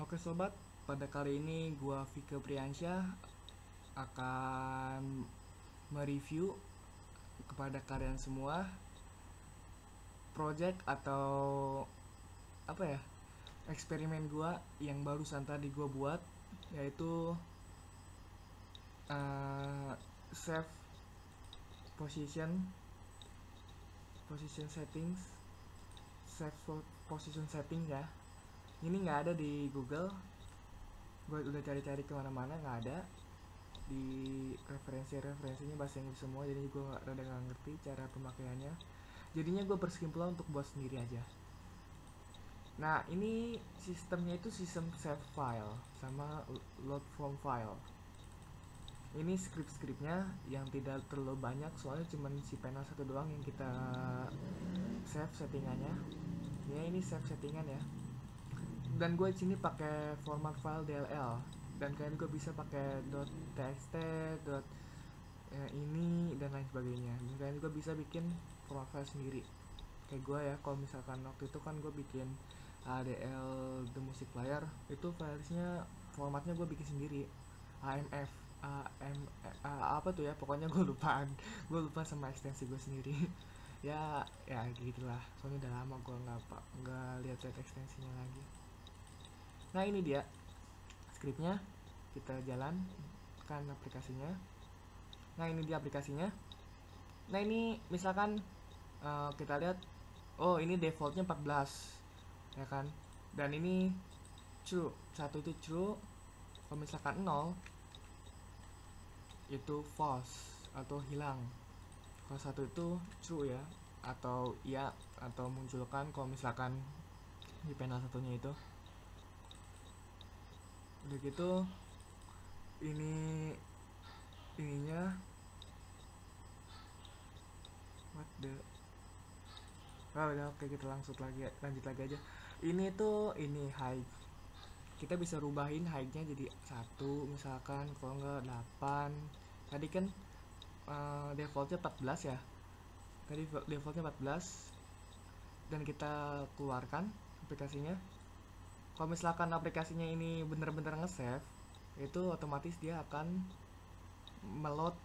Oke sobat, pada kali ini gua Vika Priyansyah akan mereview kepada kalian semua project atau apa ya, eksperimen gua yang barusan tadi gua buat, yaitu save position position settings save position setting ya. Ini nggak ada di Google, gue udah cari-cari kemana-mana nggak ada. Di referensinya bahasa Inggris semua, jadi gue rada nggak ngerti cara pemakaiannya, jadinya gue berkesimpulan untuk buat sendiri aja. Nah, ini sistemnya itu sistem save file sama load from file. Ini script-scriptnya yang tidak terlalu banyak, soalnya cuman si panel satu doang yang kita save settingannya. Ya, ini save settingan ya. Dan gue sini pakai format file DLL, dan kalian juga bisa pakai .txt, ini dan lain sebagainya. Dan kalian juga bisa bikin format file sendiri. Kayak gue ya, kalau misalkan waktu itu kan gue bikin ADL The Music Player, itu filenya formatnya gue bikin sendiri. AMF apa tuh ya, pokoknya gue lupa sama ekstensi gue sendiri. ya gitulah, soalnya udah lama gue nggak lihat ekstensinya lagi. Nah, ini dia scriptnya, kita jalankan aplikasinya. Nah, ini dia aplikasinya. Nah, ini misalkan kita lihat, oh ini defaultnya 14 ya kan, dan ini true, satu itu true. Kalau misalkan 0 itu false atau hilang. Kalau satu itu true ya, atau iya, atau munculkan kalau misalkan di panel satunya itu. Udah gitu, ininya what the udah, oke, kita lanjut lagi aja. Ini tuh high, kita bisa rubahin high-nya jadi 1 misalkan, kalau enggak 8. Tadi kan defaultnya 14 ya, tadi defaultnya 14, dan kita keluarkan aplikasinya. Kalau misalkan aplikasinya ini bener-bener nge-save, itu otomatis dia akan meload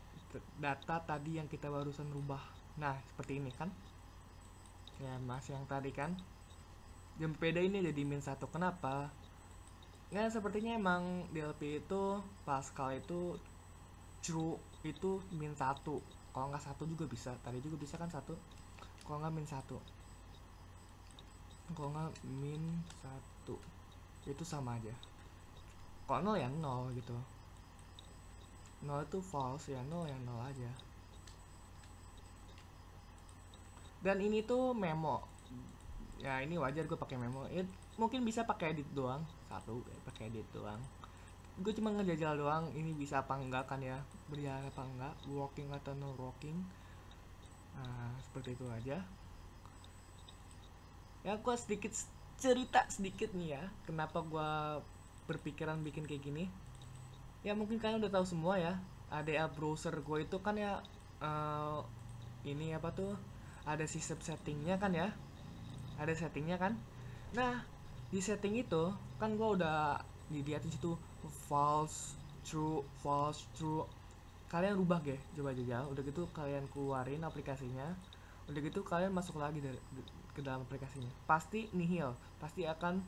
data tadi yang kita barusan rubah. Nah, seperti ini kan ya, masih yang tadi kan, jam beda ini jadi -1. Kenapa? Ya, sepertinya emang DLP itu Pascal itu true itu -1. Kalau nggak 1 juga bisa, tadi juga bisa kan 1. Kalau nggak -1, kalau nggak -1, itu sama aja. Kalau 0 ya 0 gitu, 0 itu false ya, 0 yang 0 aja. Dan ini tuh memo ya, ini wajar gue pakai memo ya, mungkin bisa pakai edit doang, pakai edit doang. Gue cuma ngejajal doang, ini bisa apa enggak kan ya, berjalan apa enggak, working atau no working. Nah, seperti itu aja ya. Gue cerita sedikit nih ya, kenapa gue berpikiran bikin kayak gini. Ya, mungkin kalian udah tahu semua ya, ADA browser gue itu kan ya, ini apa tuh, ada sistem settingnya kan ya, ada settingnya kan. Nah, di setting itu kan gue udah dilihatin situ false true. Kalian rubah coba aja. Udah gitu kalian keluarin aplikasinya, udah gitu kalian masuk lagi ke dalam aplikasinya, pasti nihil, pasti akan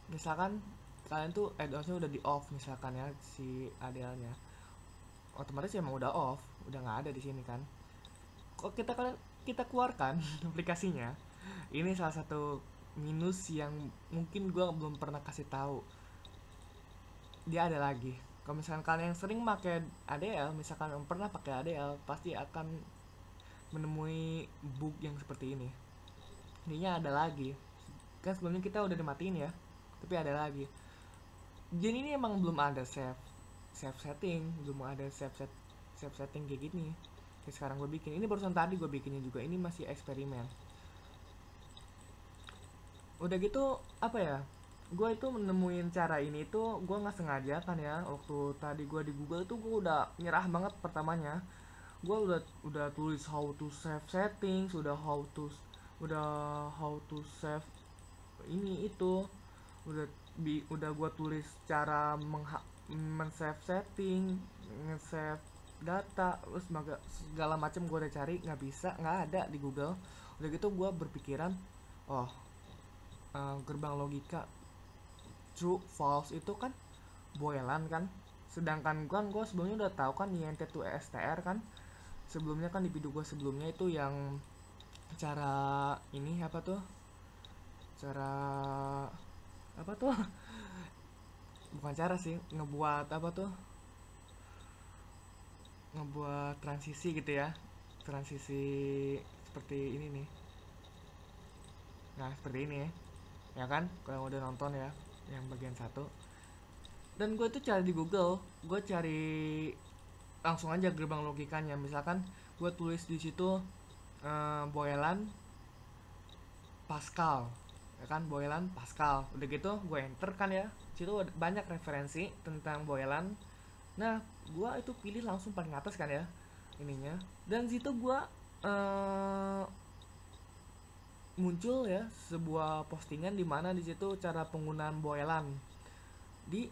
misalkan kalian tuh add-onsnya udah di off misalkan ya, si ADL nya otomatis emang udah off, udah nggak ada di sini kan. Kok kita keluarkan aplikasinya, ini salah satu minus yang mungkin gue belum pernah kasih tahu. Dia ada lagi. Kalau misalkan kalian yang sering pakai ADL, misalkan yang pernah pakai ADL, pasti akan menemui bug yang seperti ini. Ininya ada lagi. Kan sebelumnya kita udah dimatiin ya, tapi ada lagi. Jadi ini emang belum ada save setting, belum ada save setting kayak gini. Kayak sekarang gue bikin, ini barusan tadi gue bikinnya juga, ini masih eksperimen. Udah gitu apa ya, gue itu menemuin cara ini tuh gue nggak sengaja kan ya. Waktu tadi gue di Google itu gue udah nyerah banget pertamanya. Gue udah tulis how to save settings, udah how to save ini itu, udah gua tulis cara men-save setting, nge-save data, terus segala macam gua udah cari, nggak bisa, nggak ada di Google. Udah gitu gua berpikiran, oh, gerbang logika true false itu kan boilan kan, sedangkan gua sebelumnya udah tahu kan INT to STR kan, sebelumnya kan di video gua sebelumnya itu yang cara ini apa tuh, cara apa tuh bukan cara sih, ngebuat apa tuh, ngebuat transisi gitu ya, transisi seperti ini nih. Nah seperti ini ya kan, kalau udah nonton ya yang bagian satu. Dan gue tuh cari di Google, gue cari langsung aja gerbang logikanya, misalkan gue tulis di situ Boelan Pascal, ya kan, Boelan Pascal. Udah gitu gue enter kan ya, situ banyak referensi tentang Boelan. Nah gue itu pilih langsung paling atas kan ya ininya, dan situ gue muncul ya sebuah postingan di mana di situ cara penggunaan Boelan di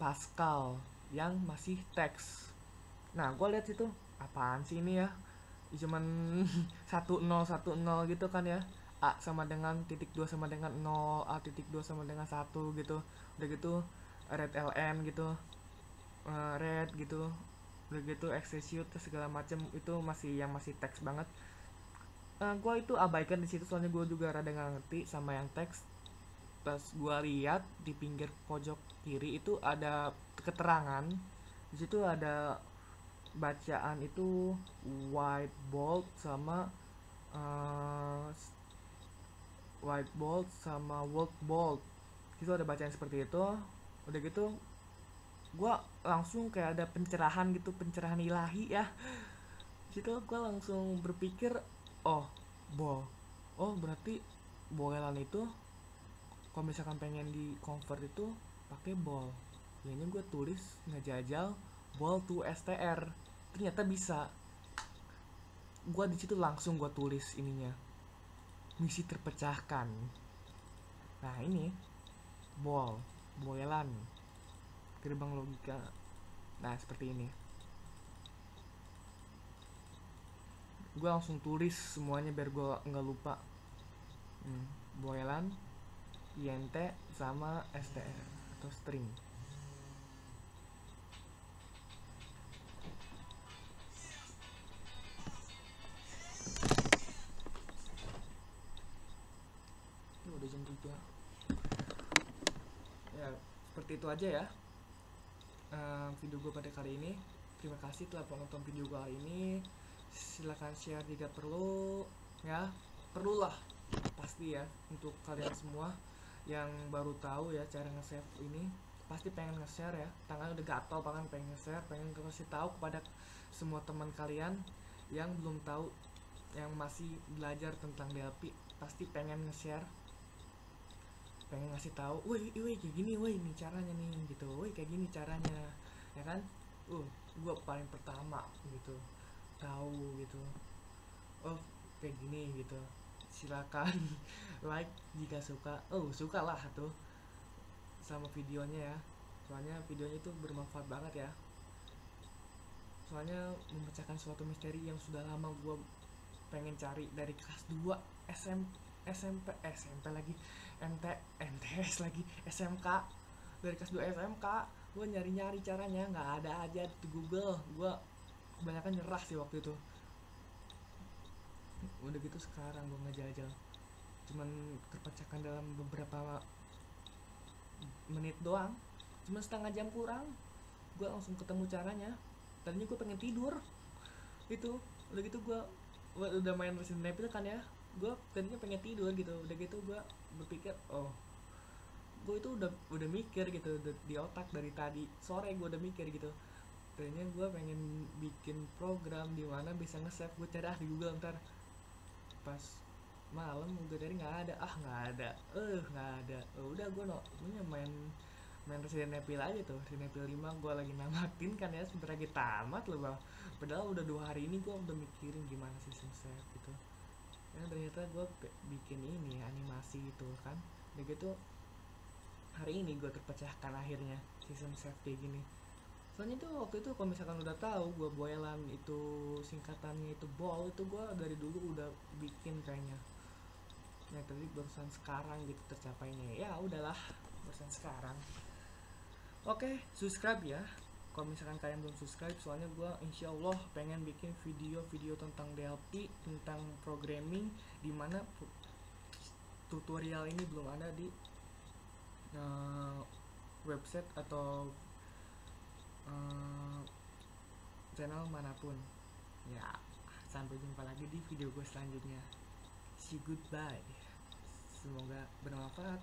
Pascal yang masih teks. Nah gue lihat situ apaan sih ini ya, cuman 1010 gitu kan ya, A sama dengan titik 2 sama dengan 0, A titik 2 sama dengan 1 gitu. Udah gitu red ln gitu, red gitu, udah gitu execute segala macem, itu masih teks banget. Gue itu abaikan di situ soalnya gue juga rada nggak ngerti sama yang teks. Pas gue lihat di pinggir pojok kiri itu ada keterangan, di situ ada bacaan itu white bold sama white bold sama word bold, itu ada bacaan seperti itu. Udah gitu gue langsung kayak ada pencerahan gitu, pencerahan ilahi ya. Situ gue langsung berpikir, oh bol, oh berarti boilan itu kalau misalkan pengen di convert itu pakai bol. Ini gue tulis ngejajal bol to str, ternyata bisa. Gue di situ langsung gue tulis ininya, misi terpecahkan. Nah ini boilan gerbang logika. Nah seperti ini, gue langsung tulis semuanya biar gue nggak lupa. Boilan int sama str atau string. Ini udah jam 3 ya, seperti itu aja ya video gue pada kali ini. Terima kasih telah menonton video gue kali ini. Silahkan share jika perlu ya, perlulah pasti ya, untuk kalian semua yang baru tahu ya cara nge-save ini, pasti pengen nge-share ya, tangannya udah gatel bahkan pengen nge-share, pengen kasih tahu kepada semua teman kalian yang belum tahu, yang masih belajar tentang DLP, pasti pengen nge-share, pengen ngasih tahu, woi kayak gini, woi ini caranya nih gitu, woi kayak gini caranya ya kan. Gue paling pertama gitu tahu gitu, oh kayak gini gitu. Silakan like jika suka, suka lah tuh sama videonya ya, soalnya videonya itu bermanfaat banget ya, soalnya memecahkan suatu misteri yang sudah lama gue pengen cari dari kelas 2 SMP lagi, MTS lagi, SMK, dari kelas 2 SMK gue nyari caranya, nggak ada aja di Google. Gue kebanyakan nyerah sih waktu itu. Udah gitu sekarang gue ngejajal, cuman terpecahkan dalam beberapa menit doang, cuma setengah jam kurang, gue langsung ketemu caranya. Tadinya gue pengen tidur itu, udah gitu gue udah main Resident Evil kan ya, gue tadinya pengen tidur gitu. Udah gitu gue berpikir, gue itu udah mikir gitu di otak dari tadi sore, gue udah mikir gitu. Tadinya gue pengen bikin program di mana bisa nge-save, gue cari di Google, ntar pas malam gue dari nggak ada, udah gue main Resident Evil aja tuh, Resident Evil 5 gue lagi namatin kan ya, sebentar lagi tamat loh bang. Padahal udah 2 hari ini gue udah mikirin gimana sistem save gitu. Dan ternyata gue bikin ini animasi gitu kan. Udah gitu hari ini gue terpecahkan akhirnya sistem safety gini. Soalnya tuh waktu itu kalau misalkan udah tahu gue boilan itu singkatannya itu ball, itu gue dari dulu udah bikin kayaknya. Ya tadi barusan sekarang gitu tercapainya, ya udahlah barusan sekarang. Oke, subscribe ya kalau misalkan kalian belum subscribe, soalnya gue insya Allah pengen bikin video-video tentang DLP, tentang programming, dimana tutorial ini belum ada di website atau channel manapun ya. Sampai jumpa lagi di video gue selanjutnya. See you, goodbye, semoga bermanfaat.